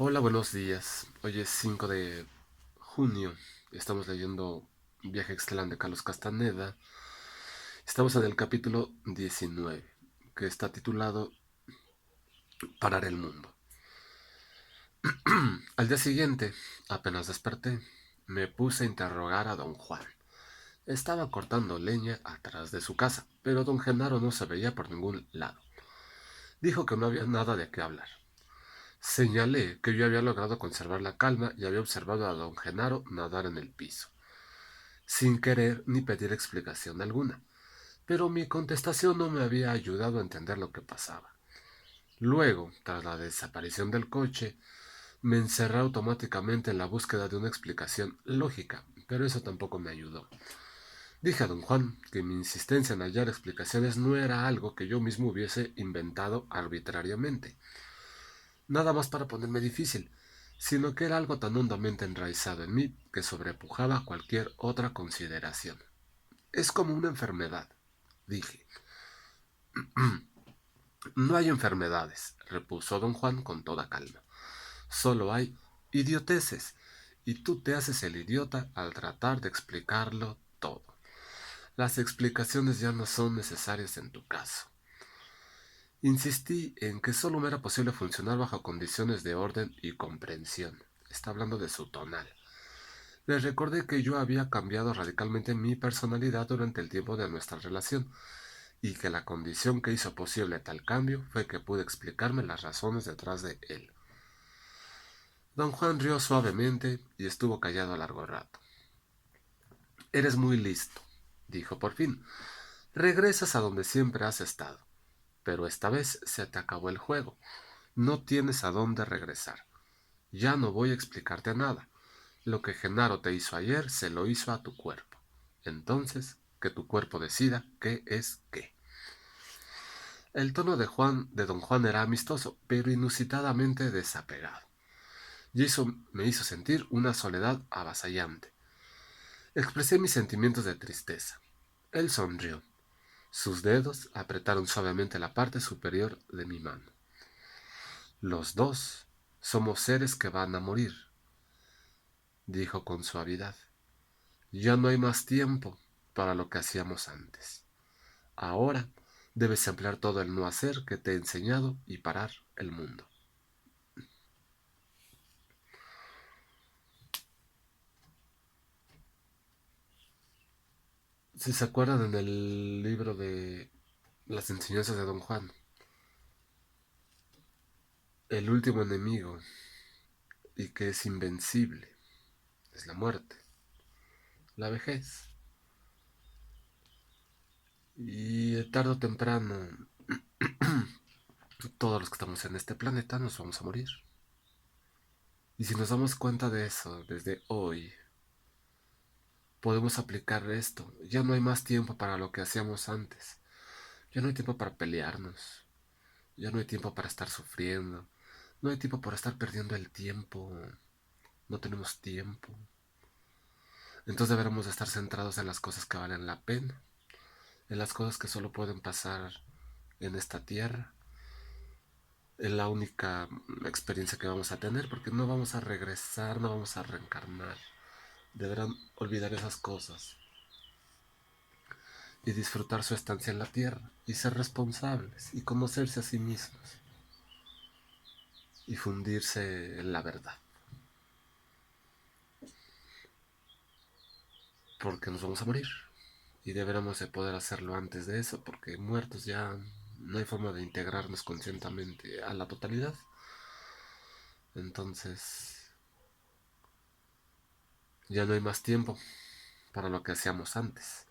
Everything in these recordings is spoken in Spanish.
Hola, buenos días. Hoy es 5 de junio. Estamos leyendo Viaje Excelente de Carlos Castaneda. Estamos en el capítulo 19, que está titulado Parar el mundo. Al día siguiente, apenas desperté, me puse a interrogar a don Juan. Estaba cortando leña atrás de su casa, pero don Genaro no se veía por ningún lado. Dijo que no había nada de qué hablar. Señalé que yo había logrado conservar la calma y había observado a don Genaro nadar en el piso, sin querer ni pedir explicación alguna, pero mi contestación no me había ayudado a entender lo que pasaba. Luego, tras la desaparición del coche, me encerré automáticamente en la búsqueda de una explicación lógica, pero eso tampoco me ayudó. Dije a don Juan que mi insistencia en hallar explicaciones no era algo que yo mismo hubiese inventado arbitrariamente, nada más para ponerme difícil, sino que era algo tan hondamente enraizado en mí que sobrepujaba cualquier otra consideración. Es como una enfermedad, dije. No hay enfermedades, repuso don Juan con toda calma. Solo hay idioteces, y tú te haces el idiota al tratar de explicarlo todo. Las explicaciones ya no son necesarias en tu caso. Insistí en que solo me era posible funcionar bajo condiciones de orden y comprensión. Está hablando de su tonal. Les recordé que yo había cambiado radicalmente mi personalidad durante el tiempo de nuestra relación y que la condición que hizo posible tal cambio fue que pude explicarme las razones detrás de él. Don Juan rió suavemente y estuvo callado a largo rato. Eres muy listo, dijo por fin. Regresas a donde siempre has estado, pero esta vez se te acabó el juego. No tienes a dónde regresar. Ya no voy a explicarte nada. Lo que Genaro te hizo ayer se lo hizo a tu cuerpo. Entonces, que tu cuerpo decida qué es qué. El tono de don Juan era amistoso, pero inusitadamente desapegado. Y eso me hizo sentir una soledad avasallante. Expresé mis sentimientos de tristeza. Él sonrió. Sus dedos apretaron suavemente la parte superior de mi mano. Los dos somos seres que van a morir, dijo con suavidad. Ya no hay más tiempo para lo que hacíamos antes. Ahora debes emplear todo el no hacer que te he enseñado y parar el mundo. Si se acuerdan en el libro de las enseñanzas de don Juan, el último enemigo y que es invencible es la muerte, la vejez. Y tarde o temprano, todos los que estamos en este planeta nos vamos a morir. Y si nos damos cuenta de eso desde hoy, podemos aplicar esto. Ya no hay más tiempo para lo que hacíamos antes. Ya no hay tiempo para pelearnos. Ya no hay tiempo para estar sufriendo. No hay tiempo para estar perdiendo el tiempo. No tenemos tiempo. Entonces deberemos estar centrados en las cosas que valen la pena, en las cosas que solo pueden pasar en esta tierra. Es la única experiencia que vamos a tener porque no vamos a regresar, no vamos a reencarnar. Deberán olvidar esas cosas y disfrutar su estancia en la tierra y ser responsables y conocerse a sí mismos y fundirse en la verdad. Porque nos vamos a morir y deberemos de poder hacerlo antes de eso porque muertos ya no hay forma de integrarnos conscientemente a la totalidad. Entonces ya no hay más tiempo para lo que hacíamos antes.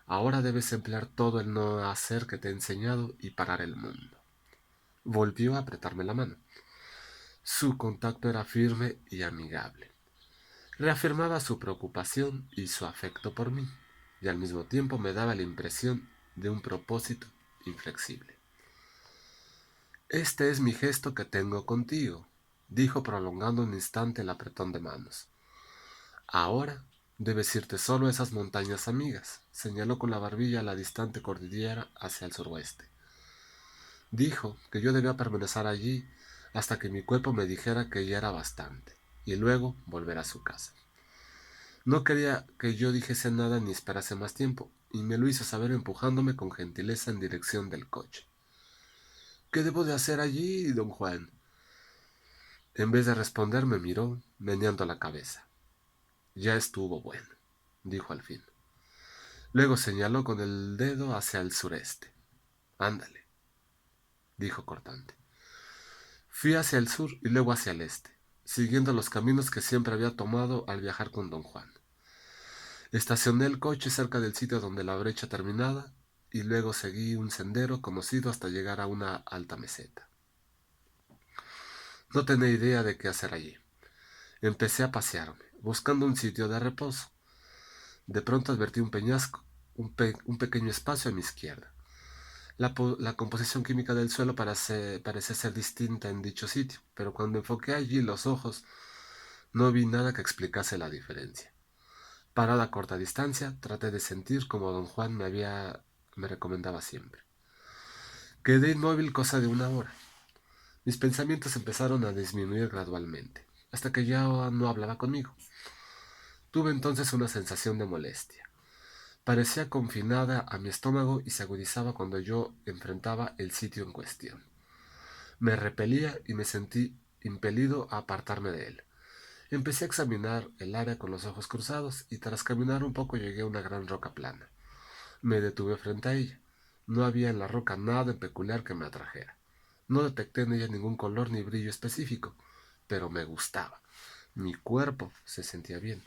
Ahora debes emplear todo el no hacer que te he enseñado y parar el mundo. Volvió a apretarme la mano. Su contacto era firme y amigable. Reafirmaba su preocupación y su afecto por mí, y al mismo tiempo me daba la impresión de un propósito inflexible. Este es mi gesto que tengo contigo, dijo prolongando un instante el apretón de manos. Ahora debes irte solo a esas montañas amigas, señaló con la barbilla a la distante cordillera hacia el suroeste. Dijo que yo debía permanecer allí hasta que mi cuerpo me dijera que ya era bastante, y luego volver a su casa. No quería que yo dijese nada ni esperase más tiempo, y me lo hizo saber empujándome con gentileza en dirección del coche. ¿Qué debo de hacer allí, don Juan? En vez de responder me miró, meneando la cabeza. Ya estuvo bueno, dijo al fin. Luego señaló con el dedo hacia el sureste. Ándale, dijo cortante. Fui hacia el sur y luego hacia el este, siguiendo los caminos que siempre había tomado al viajar con don Juan. Estacioné el coche cerca del sitio donde la brecha terminaba y luego seguí un sendero conocido hasta llegar a una alta meseta. No tenía idea de qué hacer allí. Empecé a pasearme, buscando un sitio de reposo. De pronto advertí un peñasco, un pequeño espacio a mi izquierda. La composición química del suelo parece ser distinta en dicho sitio, pero cuando enfoqué allí los ojos, no vi nada que explicase la diferencia. Parada a corta distancia, traté de sentir como don Juan me recomendaba siempre. Quedé inmóvil cosa de una hora. Mis pensamientos empezaron a disminuir gradualmente, hasta que ya no hablaba conmigo. Tuve entonces una sensación de molestia. Parecía confinada a mi estómago y se agudizaba cuando yo enfrentaba el sitio en cuestión. Me repelía y me sentí impelido a apartarme de él. Empecé a examinar el área con los ojos cruzados y tras caminar un poco llegué a una gran roca plana. Me detuve frente a ella. No había en la roca nada en peculiar que me atrajera. No detecté en ella ningún color ni brillo específico, pero me gustaba. Mi cuerpo se sentía bien.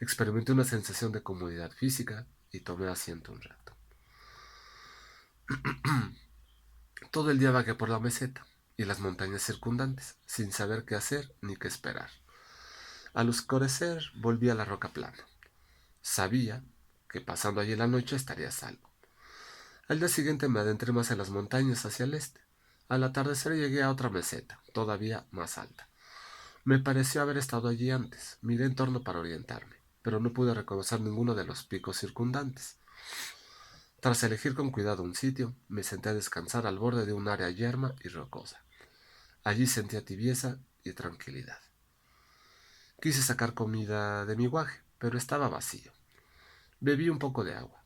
Experimenté una sensación de comodidad física y tomé asiento un rato. Todo el día vagué por la meseta y las montañas circundantes, sin saber qué hacer ni qué esperar. Al oscurecer volví a la roca plana. Sabía que pasando allí la noche estaría a salvo. Al día siguiente me adentré más en las montañas hacia el este. Al atardecer llegué a otra meseta, todavía más alta. Me pareció haber estado allí antes. Miré en torno para orientarme, pero no pude reconocer ninguno de los picos circundantes. Tras elegir con cuidado un sitio, me senté a descansar al borde de un área yerma y rocosa. Allí sentía tibieza y tranquilidad. Quise sacar comida de mi guaje, pero estaba vacío. Bebí un poco de agua.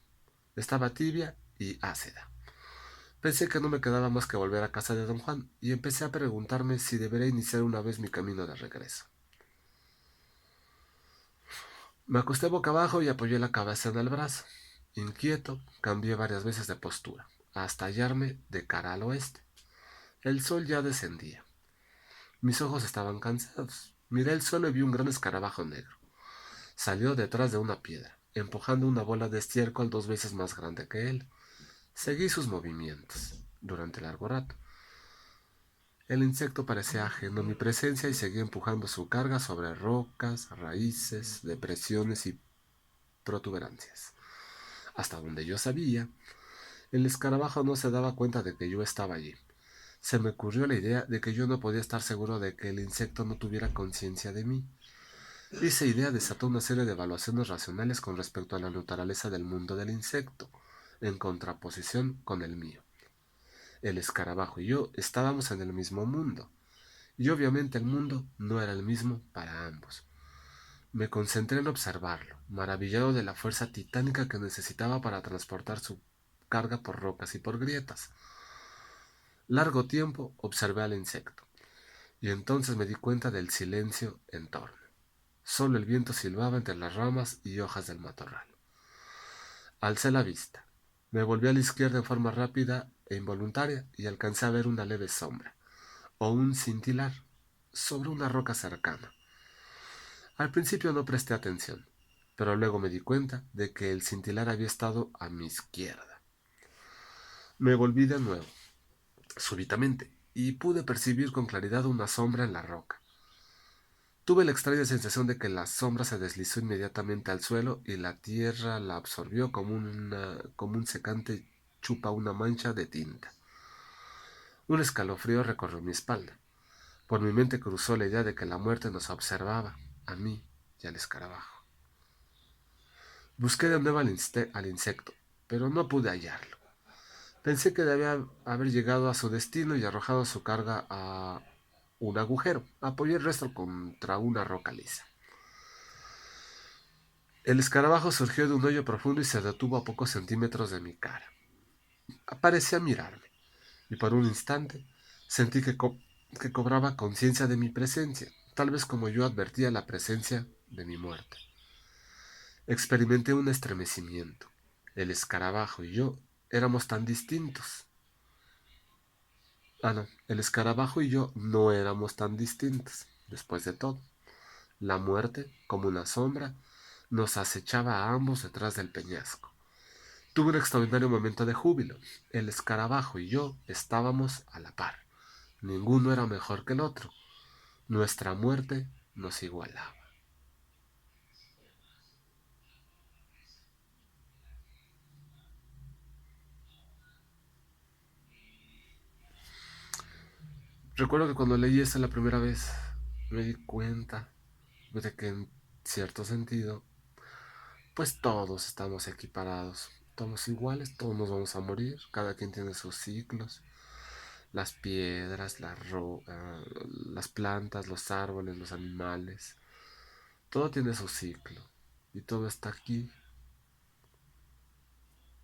Estaba tibia y ácida. Pensé que no me quedaba más que volver a casa de don Juan y empecé a preguntarme si debería iniciar una vez mi camino de regreso. Me acosté boca abajo y apoyé la cabeza en el brazo. Inquieto, cambié varias veces de postura, hasta hallarme de cara al oeste. El sol ya descendía. Mis ojos estaban cansados. Miré el suelo y vi un gran escarabajo negro. Salió detrás de una piedra, empujando una bola de estiércol 2 veces más grande que él. Seguí sus movimientos durante largo rato. El insecto parecía ajeno a mi presencia y seguía empujando su carga sobre rocas, raíces, depresiones y protuberancias. Hasta donde yo sabía, el escarabajo no se daba cuenta de que yo estaba allí. Se me ocurrió la idea de que yo no podía estar seguro de que el insecto no tuviera conciencia de mí. Esa idea desató una serie de evaluaciones racionales con respecto a la naturaleza del mundo del insecto, en contraposición con el mío. El escarabajo y yo estábamos en el mismo mundo, y obviamente el mundo no era el mismo para ambos. Me concentré en observarlo, maravillado de la fuerza titánica que necesitaba para transportar su carga por rocas y por grietas. Largo tiempo observé al insecto, y entonces me di cuenta del silencio en torno. Solo el viento silbaba entre las ramas y hojas del matorral. Alcé la vista. Me volví a la izquierda en forma rápida e involuntaria y alcancé a ver una leve sombra, o un cintilar, sobre una roca cercana. Al principio no presté atención, pero luego me di cuenta de que el cintilar había estado a mi izquierda. Me volví de nuevo, súbitamente, y pude percibir con claridad una sombra en la roca. Tuve la extraña sensación de que la sombra se deslizó inmediatamente al suelo y la tierra la absorbió como un secante chupa una mancha de tinta. Un escalofrío recorrió mi espalda. Por mi mente cruzó la idea de que la muerte nos observaba, a mí y al escarabajo. Busqué de nuevo al insecto, pero no pude hallarlo. Pensé que debía haber llegado a su destino y arrojado su carga un agujero. Apoyé el resto contra una roca lisa. El escarabajo surgió de un hoyo profundo y se detuvo a pocos centímetros de mi cara. Parecía mirarme, y por un instante sentí que cobraba conciencia de mi presencia, tal vez como yo advertía la presencia de mi muerte. Experimenté un estremecimiento. El escarabajo y yo éramos tan distintos. No, el escarabajo y yo no éramos tan distintos. Después de todo, la muerte, como una sombra, nos acechaba a ambos detrás del peñasco. Tuve un extraordinario momento de júbilo. El escarabajo y yo estábamos a la par. Ninguno era mejor que el otro. Nuestra muerte nos igualaba. Recuerdo que cuando leí esto la primera vez, me di cuenta de que en cierto sentido, pues todos estamos equiparados. Todos iguales, todos nos vamos a morir, cada quien tiene sus ciclos. Las piedras, las plantas, los árboles, los animales, todo tiene su ciclo. Y todo está aquí.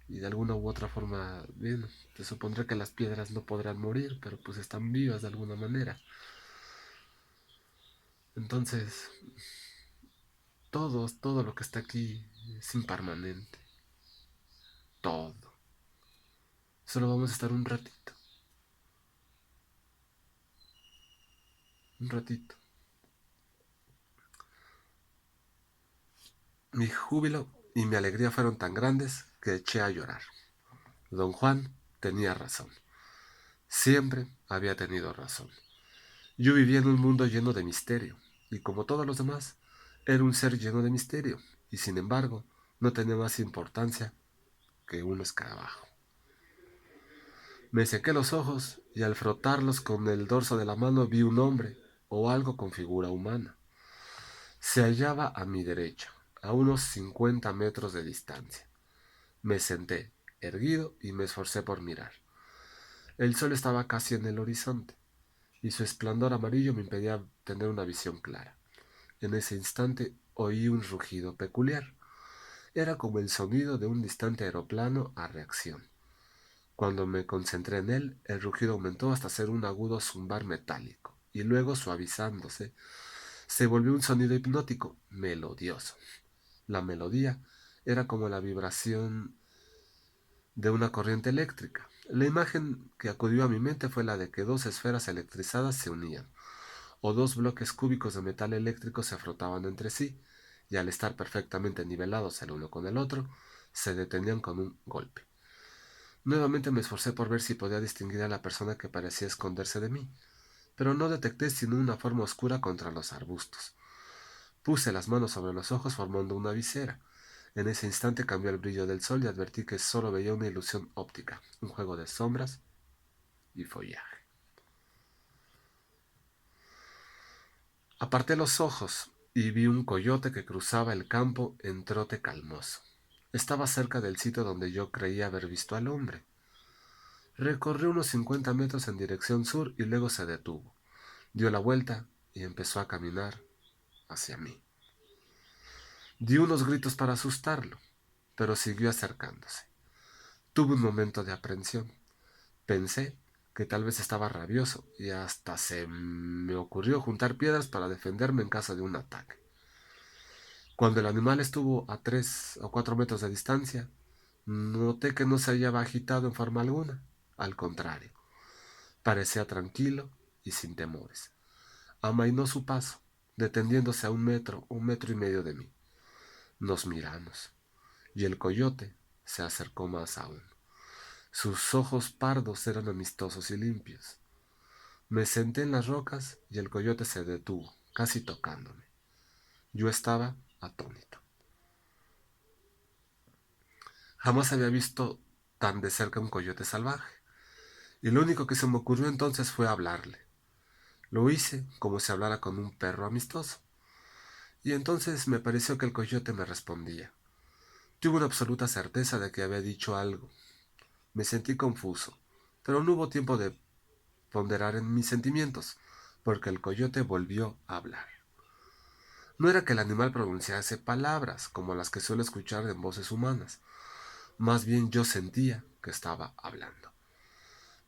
Y de alguna u otra forma, bien, te supondré que las piedras no podrán morir, pero pues están vivas de alguna manera. Entonces, todo lo que está aquí es impermanente. Todo. Solo vamos a estar un ratito. Un ratito. Mi júbilo y mi alegría fueron tan grandes que eché a llorar. Don Juan tenía razón. Siempre había tenido razón. Yo vivía en un mundo lleno de misterio, y como todos los demás, era un ser lleno de misterio, y sin embargo, no tenía más importancia que un escarabajo. Me sequé los ojos y al frotarlos con el dorso de la mano vi un hombre o algo con figura humana. Se hallaba a mi derecha, a unos 50 metros de distancia. Me senté, erguido, y me esforcé por mirar. El sol estaba casi en el horizonte, y su esplendor amarillo me impedía tener una visión clara. En ese instante oí un rugido peculiar. Era como el sonido de un distante aeroplano a reacción. Cuando me concentré en él, el rugido aumentó hasta ser un agudo zumbar metálico, y luego, suavizándose, se volvió un sonido hipnótico, melodioso. La melodía era como la vibración de una corriente eléctrica. La imagen que acudió a mi mente fue la de que dos esferas electrizadas se unían, o dos bloques cúbicos de metal eléctrico se frotaban entre sí, y al estar perfectamente nivelados el uno con el otro, se detenían con un golpe. Nuevamente me esforcé por ver si podía distinguir a la persona que parecía esconderse de mí, pero no detecté sino una forma oscura contra los arbustos. Puse las manos sobre los ojos formando una visera. En ese instante cambió el brillo del sol y advertí que solo veía una ilusión óptica, un juego de sombras y follaje. Aparté los ojos y vi un coyote que cruzaba el campo en trote calmoso. Estaba cerca del sitio donde yo creía haber visto al hombre. Recorrió unos 50 metros en dirección sur y luego se detuvo. Dio la vuelta y empezó a caminar hacia mí. Di unos gritos para asustarlo, pero siguió acercándose. Tuve un momento de aprensión. Pensé que tal vez estaba rabioso y hasta se me ocurrió juntar piedras para defenderme en caso de un ataque. Cuando el animal estuvo a 3 o 4 metros de distancia, noté que no se hallaba agitado en forma alguna. Al contrario, parecía tranquilo y sin temores. Amainó su paso, deteniéndose a 1 metro, 1 metro y medio de mí. Nos miramos, y el coyote se acercó más aún. Sus ojos pardos eran amistosos y limpios. Me senté en las rocas y el coyote se detuvo, casi tocándome. Yo estaba atónito. Jamás había visto tan de cerca un coyote salvaje, y lo único que se me ocurrió entonces fue hablarle. Lo hice como si hablara con un perro amistoso, y entonces me pareció que el coyote me respondía. Tuve una absoluta certeza de que había dicho algo. Me sentí confuso, pero no hubo tiempo de ponderar en mis sentimientos. porque el coyote volvió a hablar. No era que el animal pronunciase palabras como las que suele escuchar en voces humanas, más bien yo sentía que estaba hablando.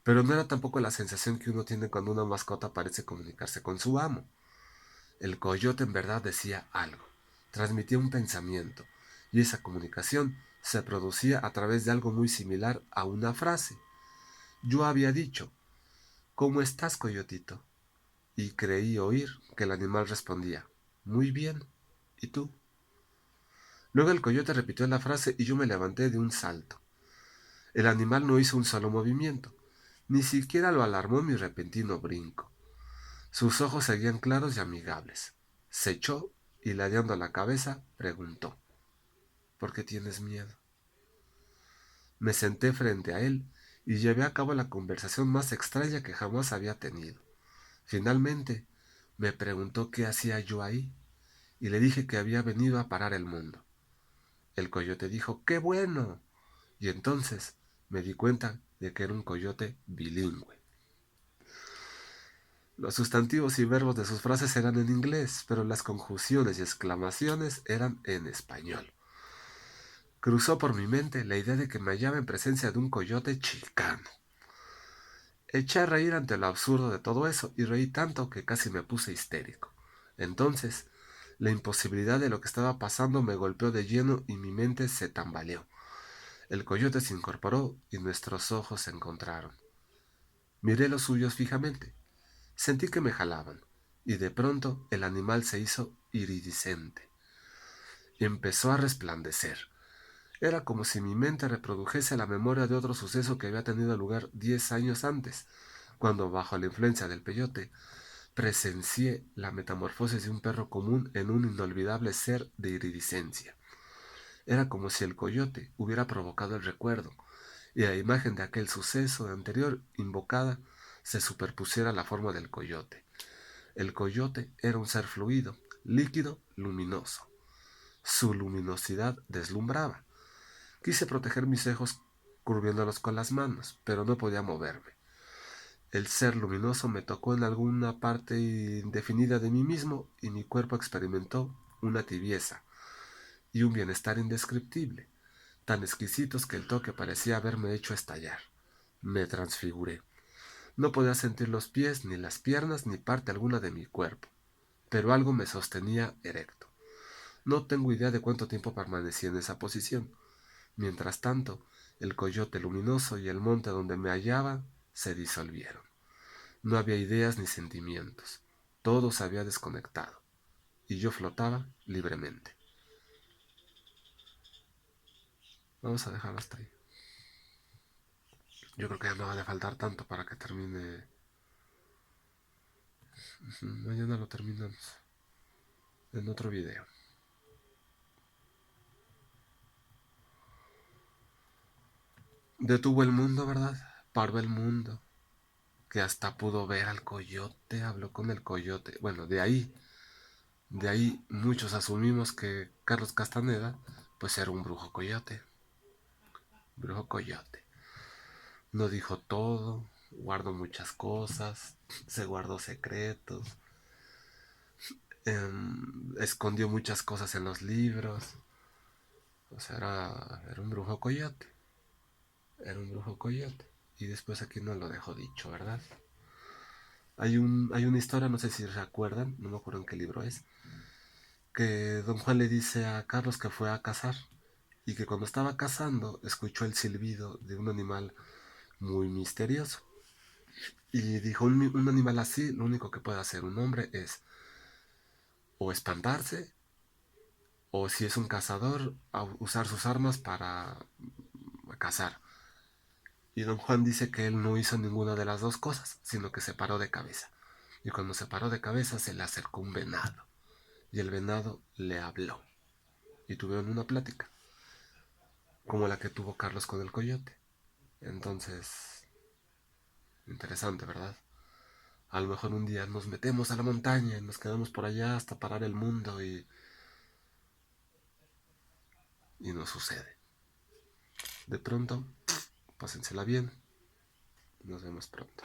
Pero no era tampoco la sensación que uno tiene cuando una mascota parece comunicarse con su amo. El coyote en verdad decía algo, transmitía un pensamiento, y esa comunicación se producía a través de algo muy similar a una frase. Yo había dicho, ¿cómo estás, coyotito? Y creí oír que el animal respondía, muy bien, ¿y tú? Luego el coyote repitió la frase y yo me levanté de un salto. El animal no hizo un solo movimiento, ni siquiera lo alarmó mi repentino brinco. Sus ojos seguían claros y amigables. Se echó y ladeando la cabeza preguntó, ¿por qué tienes miedo? Me senté frente a él y llevé a cabo la conversación más extraña que jamás había tenido. Finalmente, me preguntó qué hacía yo ahí y le dije que había venido a parar el mundo. El coyote dijo, ¡qué bueno! Y entonces me di cuenta de que era un coyote bilingüe. Los sustantivos y verbos de sus frases eran en inglés, pero las conjunciones y exclamaciones eran en español. Cruzó por mi mente la idea de que me hallaba en presencia de un coyote chicano. Eché a reír ante lo absurdo de todo eso y reí tanto que casi me puse histérico. Entonces, la imposibilidad de lo que estaba pasando me golpeó de lleno y mi mente se tambaleó. El coyote se incorporó y nuestros ojos se encontraron. Miré los suyos fijamente. Sentí que me jalaban, y de pronto el animal se hizo iridiscente. Empezó a resplandecer. Era como si mi mente reprodujese la memoria de otro suceso que había tenido lugar 10 años antes, cuando bajo la influencia del peyote presencié la metamorfosis de un perro común en un inolvidable ser de iridiscencia. Era como si el coyote hubiera provocado el recuerdo, y la imagen de aquel suceso anterior invocada se superpusiera a la forma del coyote. El coyote era un ser fluido, líquido, luminoso. Su luminosidad deslumbraba. Quise proteger mis ojos curviéndolos con las manos, pero no podía moverme. El ser luminoso me tocó en alguna parte indefinida de mí mismo y mi cuerpo experimentó una tibieza y un bienestar indescriptible, tan exquisitos que el toque parecía haberme hecho estallar. Me transfiguré. No podía sentir los pies, ni las piernas, ni parte alguna de mi cuerpo, pero algo me sostenía erecto. No tengo idea de cuánto tiempo permanecí en esa posición. Mientras tanto, el coyote luminoso y el monte donde me hallaba se disolvieron. No había ideas ni sentimientos. Todo se había desconectado, y yo flotaba libremente. Vamos a dejarlo hasta ahí. Yo creo que ya no va a faltar tanto para que termine. Mañana lo terminamos en otro video. Detuvo el mundo, ¿verdad? Paró el mundo. Que hasta pudo ver al coyote, habló con el coyote. Bueno, de ahí muchos asumimos que Carlos Castaneda, pues era un brujo coyote. Brujo coyote. No dijo todo, guardó muchas cosas, se guardó secretos, escondió muchas cosas en los libros. O sea, era un brujo coyote. Era un brujo coyote. Y después aquí no lo dejó dicho, ¿verdad? Hay una historia, no sé si se acuerdan, no me acuerdo en qué libro es, que don Juan le dice a Carlos que fue a cazar y que cuando estaba cazando escuchó el silbido de un animal muy misterioso. Y dijo, un animal así, lo único que puede hacer un hombre es o espantarse, o si es un cazador, usar sus armas para cazar. Y don Juan dice que él no hizo ninguna de las dos cosas, sino que se paró de cabeza. Y cuando se paró de cabeza se le acercó un venado. Y el venado le habló. Y tuvieron una plática, como la que tuvo Carlos con el coyote. Entonces, interesante, ¿verdad? A lo mejor un día nos metemos a la montaña y nos quedamos por allá hasta parar el mundo y no sucede. De pronto, pásensela bien. Nos vemos pronto.